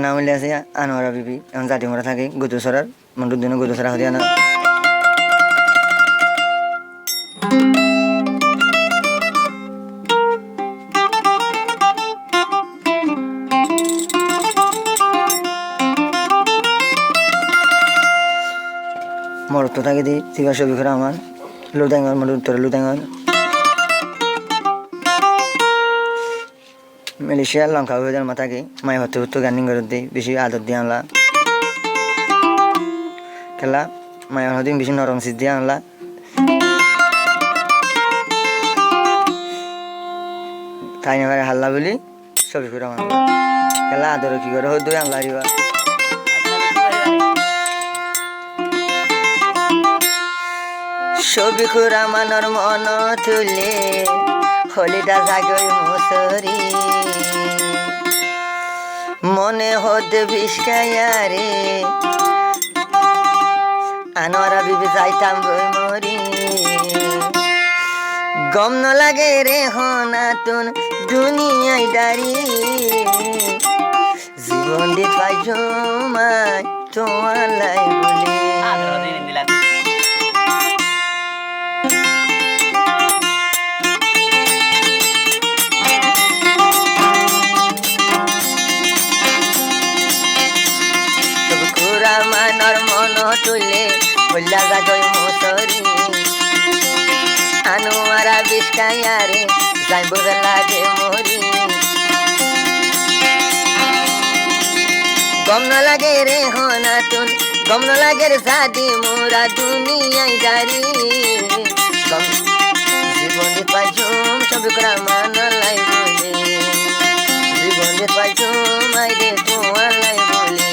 নাম হইলে আছে আনোয়ারা বিবি, এখন জাতি মোড়া থাকে গুদুসরার মন্ডুর দিনে গুদুসরা হরিয়ানা। মরত থাকে দি শিবা ছবি করে আমার লুদাঙ্গন মন্ডুর উত্তরে লুদাঙ্গন মালয়েশিয়া লঙ্কা হয়ে যার মাথাকে মায় হতে হতো গানিং করে দিই বেশি আদর দিয়ে আনলা খেলা মায়ের হদিন বেশি নরম সিদ্ধ দিয়ে আনলা তাই না হাল্লা বলি ছবি করে আনলা খেলা আদর কি করে হতো আনলা রিবা ছবি খুরা মানর মন তুলে হলিটা জাগই মুসরি মনে হতে বিস্কায়া রে আনোয়ারা বিবি যাইতাম বই মরি গম ন লাগে রে হনাতুন দুনিয়ায় দাঁড়ি জীবন দিয়ে পাই জমায় তোমার লাই বলে মানর মন তুলে হল্লা গাজয় মুসরি আনোয়ারা বিস্কায়া রে যাইব লাগে মরি গম ন লাগে রে হনাতুন গম ন লাগে রে সাদি মোরা দুনিয়ায় দাঁড়ি জীবন দিয়ে পাইছুম ছবি করা মান লাই বলে জীবন দিয়ে পাইছুম আই দে তোমার লাই বলে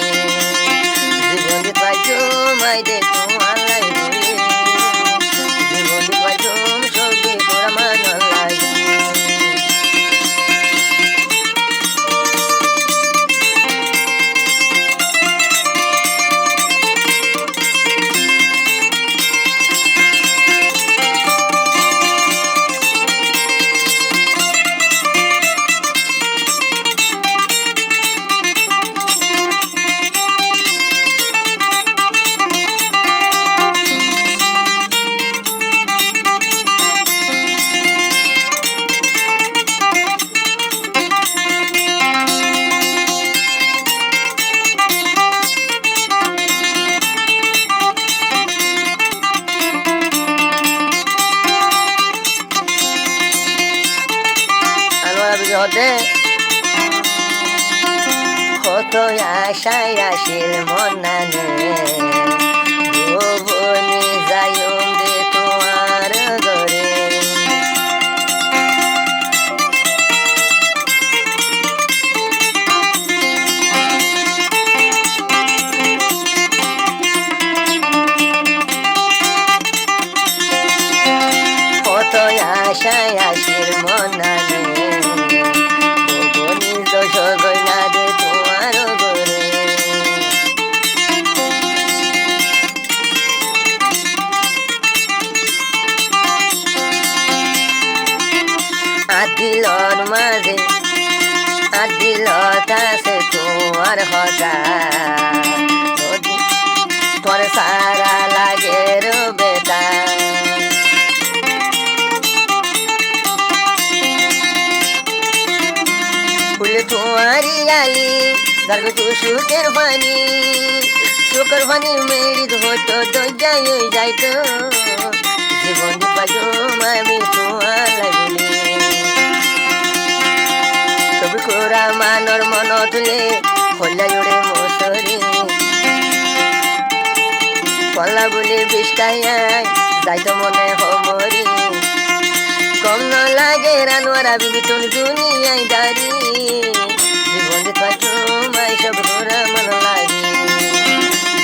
জীবন দিয়ে পাইছুম আই দে তোমার লাই বলে জীবন দিয়ে পাইছুম ছবি করা মান লাই হতে কত আশায় আসিল মনানে ভুবনে যাইম দে তোমার ঘরে কত আশায় আসিল মনানে গয়না দে তোমার ঘরে আদিলর মাঝে আদিলত আছে তোমার হতা তোর সারা লাগে রো বেটা तुम्हारी आली दरगो तू शुकर पानी मेरी हो तो जाए तो जीवन दी पाजो मामी तुम्हार लागली तबे कोरा मानर मन तुले हल्ला जोड़े मोसरी पल्ला बोले बिस्काया जाई तो मने हमरी কম ন লাগে রানোয়ারা বিবি তোর দুনিয়ায় দাঁড়ি জীবন দিয়ে পাইছুম আই সব তোরা মন লাগে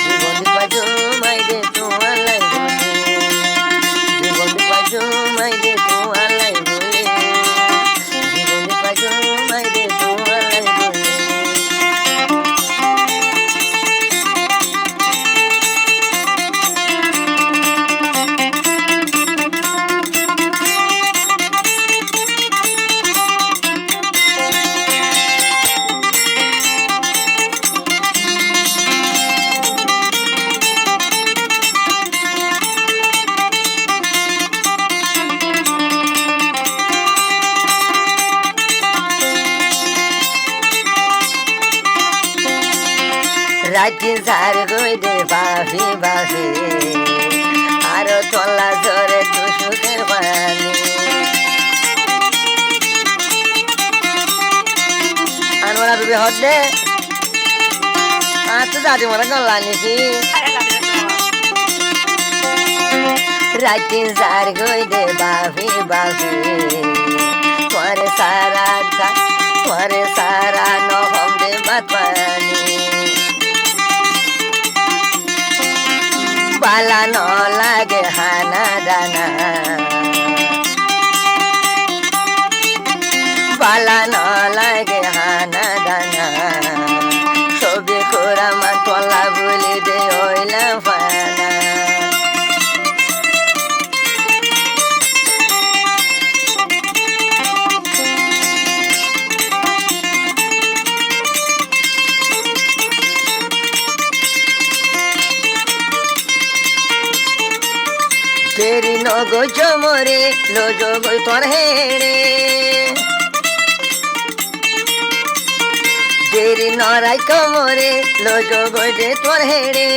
জীবন দিয়ে পাইছুম আই দে তোমার লাই বলে জীবন দিয়ে পাইছুম আই দে তোমার লাই বলে জীবন দিয়ে পাইছুম আই দে তোমার লাই বলে রাতি ঝার গই দে বাফি বাফি আরো তলা ঝরে তো সুখের পানি আনোয়ারা বিবি হদে তো দাদি মনে গলা নিছি রাতি ঝার গই দে বাফি বাফি তোমারে সারা নহম দে বাত পানি পালা ন লাগে হানা দানা পালা ন লাগে হানা দানা ছবি করা মা তলা বলি দে ওইলা ফানা তেরি নগো জমরে লোজো গই তোর হেড়ে দেরি নরাই কমরে লোজো গই দে তোর হেড়ে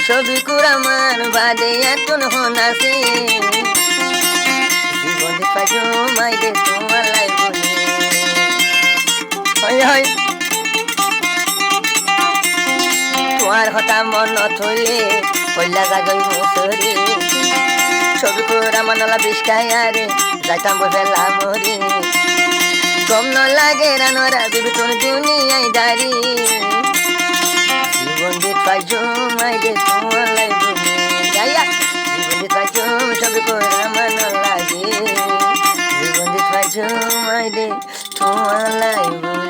ছবি কুরামান বাদে এতন হনাসে জীবন পাজো মাই দে তোমার লাই বলি হয় হয় তোমার হতা মন থইলে কইলা জাগই মুসরি ছবি করা মনলা বিষ্কায়ারে যাইতাম বসেলা মরি গম ন লাগে রানোরা বিবি তোর দুনিয়ায় দাঁড়ি জীবন দিত পাই জমাই দে তোমার লাই বলি যাইয়া জীবন দিত পাই ছবি করা মন লাগে জীবন দিত পাই জমাই দে তোমার লাই বলি